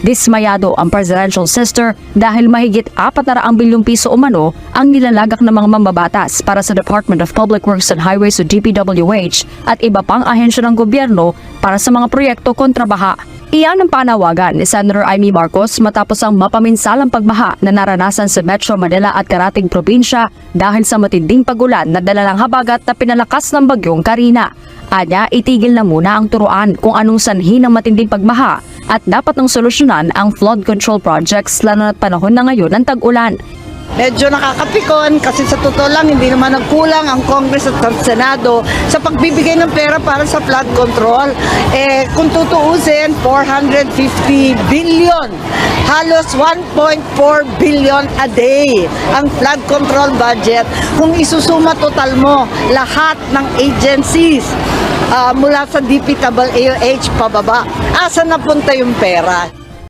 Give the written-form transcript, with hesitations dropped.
Dismayado ang presidential sister dahil mahigit 400 bilyong piso umano ang nilalagak ng mga mambabatas para sa Department of Public Works and Highways o DPWH at iba pang ahensya ng gobyerno para sa mga proyekto kontra baha. Iyan ang panawagan ni Senator Amy Marcos matapos ang mapaminsalang pagbaha na naranasan sa Metro Manila at karating probinsya dahil sa matinding pagulan na dala ng habagat na pinalakas ng bagyong Karina. Anya, itigil na muna ang turuan kung anong sanhi ng matinding pagbaha at dapat nang solusyonan ang flood control projects lalo na't panahon na ngayon ng tag-ulan. Medyo nakakapikon kasi sa totoo lang hindi naman nagkulang ang Congress at ang Senado sa pagbibigay ng pera para sa flood control. Kung tutuusin, 450 billion, halos 1.4 billion a day ang flood control budget. Kung isusuma total mo lahat ng agencies mula sa DPWH pababa, asa napunta yung pera?